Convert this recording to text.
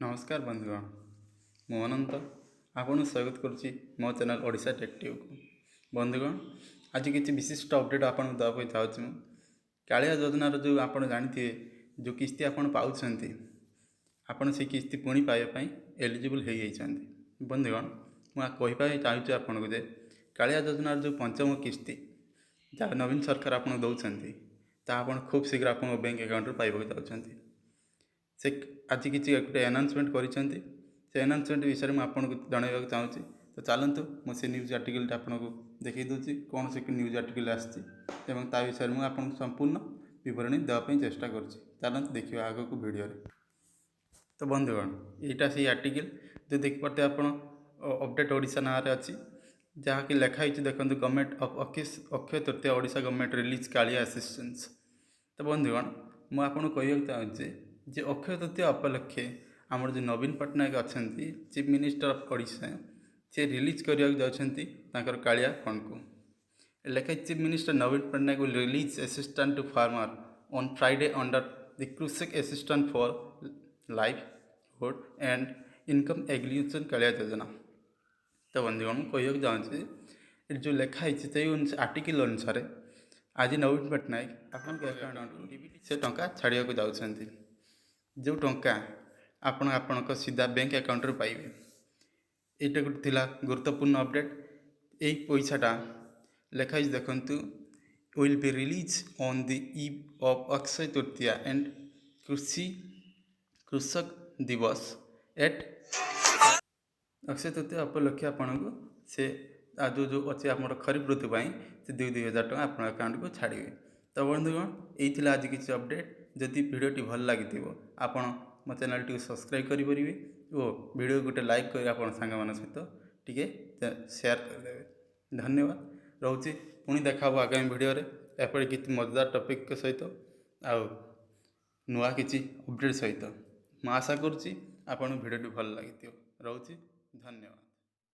नमस्कार बंधुगण मु अनंत आपन स्वागत करुच्ची मो चैनल ओडिशा टेक्टिव को बंधुगण आज किसी विशिष्ट अपडेट आपन देवाई चाहूँ कालिया योजनार जो आप जानते जो किस्ती आपन पाँच आपन से किस्ती पुणी पाइबापी एलिजिबल हो जाती बंधुगण मुझे चाहूँ आपन को कालिया योजनार जो पंचम किस्ती जहाँ नवीन सरकार आपन दौरान आप खूब शीघ्र आप बैंक अकाउंट पाइबा चाहते से आज किसी गोटे अनाउंसमेंट करिसेंती से अनाउंसमेंट विषय में आपको जनवाक चाहूँगी तो चलतु मुझे न्यूज आर्टिकल आपको देखी दूसरी कौन से न्यूज आर्टिकल आसी विषय में आपको संपूर्ण विवरणी देवाई चेष्टा करुँच चलते देखिए आग को वीडियो तो बंधुगण यहाँ से आर्टिकल जो देखिपे आप अपडेट ओडिशा ना अच्छी जहाँकि लिखाई देखो government of Akshaya Tritiya Odisha government release KALIA assistance तो बंधुगण मुझे कहूँ चाहूँगी जे अक्षय तृतीय उपलक्षे आमर जो नवीन पट्टनायक अच्छा चीफ मिनिस्टर ऑफ ओडिशा से रिलीज करने जाती कालिया फंड को लिखाई chief minister Naveen Patnaik will release assistant to farmer on Friday under the Krushak assistant for livelihood and income aggregation Kalia योजना तो बंधुगण कहूँ चाहूँगी जो लिखाई से आर्टिकल अनुसार आज नवीन पट्टनायक आपन अकाउंट से टंका छाड़िया जाऊँगी जो टंका आपण सीधा बैंक अकाउंट पाइबे यहाँ गोटे गुरुत्वपूर्ण अपडेट यही पैसाटा लिखाई देखु will be release on the eve of Akshaya Tritiya and कृषक दिवस एट अक्षय तृतीया उपलक्षे आपन को से आज जो अच्छे आम खरीफ ऋतु से 2,000 टका आप अकाउंट को छाड़े तो बंधुगण यही आज किसी अपडेट जदि भिडियोटी भल लगी आपण मो चैनल टी सब्सक्राइब करेंगे और वीडियो गोटे लाइक कर आप सांग सहित टी शेयर करदे धन्यवाद रोचे पुणी देखा आगामी वीडियो एपरी किसी मजेदार टॉपिक सहित आ नुआ किसी अपडेट सहित मुझे आशा करुँची आपन भिडियोटी भल लगी रोचे धन्यवाद।